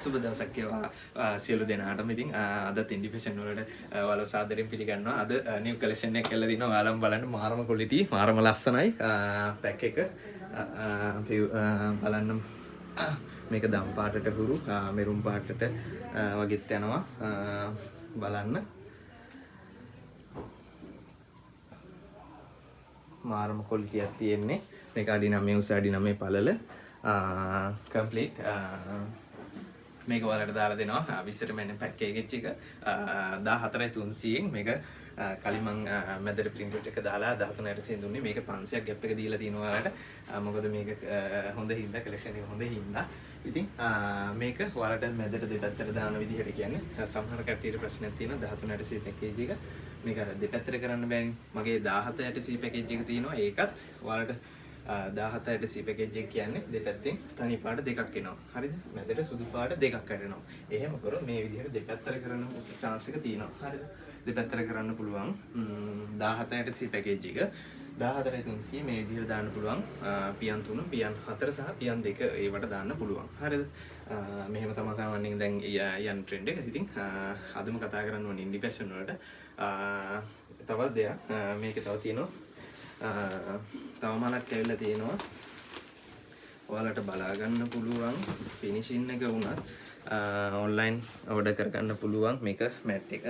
සුබ දවසක් වේවා සියලු දෙනාටම. ඉතින් අදත් ඉන්ඩි ෆැෂන් වලට ඔයාලා සාදරයෙන් පිළිගන්නවා. අද නිව් කලෙක්ෂන් එකක් කියලා දිනවා. ඔයාලම බලන්න මාරම ක්වොලිටි, මාරම ලස්සනයි. පැක් එක බලන්න මේක දම් පාටට හුරු මෙරුම් පාටට වගේත් යනවා. බලන්න මාරම ක්වොලිටියක් තියෙන්නේ. මේක අඩි 9 උස අඩි 9 පළල කම්ප්ලීට්. මේක වලට දාලා දෙනවා 20ට මෙන්න පැකේජ් එක 14300න්. මේක කලින් මං මැදට ප්‍රින්ට් එක දාලා 13800න් දුන්නේ. මේක 500ක් ගැප් එක දීලා තිනවා වලට. මොකද මේක හොඳ හින්දා කලෙක්ෂන් එක හොඳ හින්දා. ඉතින් මේක වලට මැදට දෙපැත්තට දාන විදිහට කියන්නේ සමහර කට්ටියට ප්‍රශ්නයක් තියෙනවා 13800 පැකේජ් එක. මේක අර දෙපැත්තට කරන්න බෑනේ. මගේ 17800 පැකේජ් එක තියෙනවා. ඒකත් වලට 17800 පැකේජ් එක කියන්නේ දෙපැත්තෙන් තනි පාට දෙකක් එනවා. හරිද? මැදට සුදු පාට දෙකක් හැරෙනවා. එහෙම කරොත් මේ විදිහට දෙපැත්තට කරන්න chance එක තියෙනවා. හරිද? දෙපැත්තට කරන්න පුළුවන් 17800 පැකේජ් එක 14300 මේ විදිහට දාන්න පුළුවන්. පියන් 3, පියන් 4 සහ පියන් 2 ඒවට දාන්න පුළුවන්. හරිද? මෙහෙම තමයි සාමාන්‍යයෙන් දැන් යන ට්‍රෙන්ඩ් එක. ඉතින් අදම කතා කරන්න ඕනේ ඉන්ඩි ෆැෂන් වලට. තවත් දෙයක් මේකේ තව තියෙනවා. තව මලක් ඇවිල්ලා තියෙනවා. ඔයාලට බලා ගන්න පුළුවන් ෆිනිෂින් එක වුණත් ඔන්ලයින් ඕඩර් කරගන්න පුළුවන්. මේක මැට් එක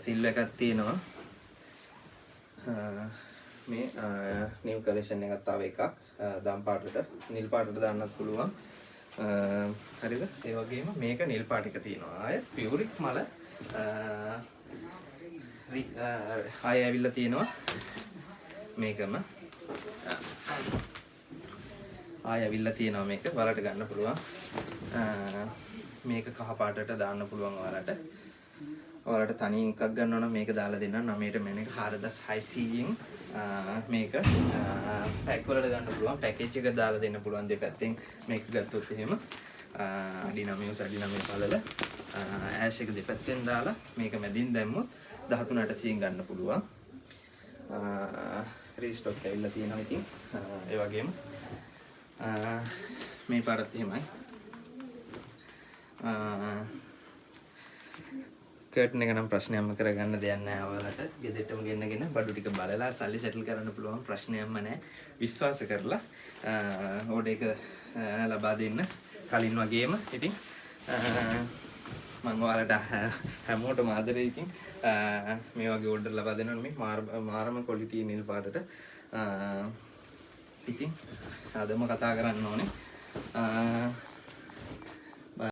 සිල් එකක් තියෙනවා. මේ නිව් කලෙක්ෂන් එකක් තව එකක් දම් පාටට නිල් පාටට දාන්නත් පුළුවන්. හරිද? ඒ වගේම මේක නිල් පාට එක තියෙනවා. ආය පියුරික් මල ආය ඇවිල්ලා තියෙනවා. මේකම ආය ඇවිල්ලා තියෙනවා. මේක වලට ගන්න පුළුවන්. මේක කහ පාටට දාන්න පුළුවන් ඔයාලට. ඔයාලට තනි එකක් ගන්නවා නම් මේක දාලා දෙන්න 9ට මෙන්න එක 4600න් මේක පැක් වලට ගන්න පුළුවන්. පැකේජ් එක දාලා දෙන්න පුළුවන් දෙපැත්තෙන් මේක ගත්තොත් එහෙම අඩි 9 උස අඩි 9 පළල ඇෂ් එක දෙපැත්තෙන් දාලා මේක මැදින් දැම්මොත් 13800න් ගන්න පුළුවන්. රීස්ටොක් ඇවිල්ලා තියෙනවා. ඉතින් ඒ වගේම මේ පාරත් එහෙමයි. කර්ටන් එක නම් ප්‍රශ්නයක්ම කරගන්න දෙයක් නැහැ. ඔයාලට ගෙදරටම ගෙන්නගෙන බඩු ටික බලලා සල්ලි සෙටල් කරන්න පුළුවන්. ප්‍රශ්නයක්ම නැහැ. විශ්වාස කරලා ඕඩර් එක ලබා දෙන්න කලින් වගේම. ඉතින් මම ඔයාලට හැමෝටම ආදරෙකින් මේ වගේ ඕඩර් ලබා දෙනවා. මේ මාරම ක්වොලිටි නිල් පාටට. ඉතින් අදම කතා කරන්න ඕනේ.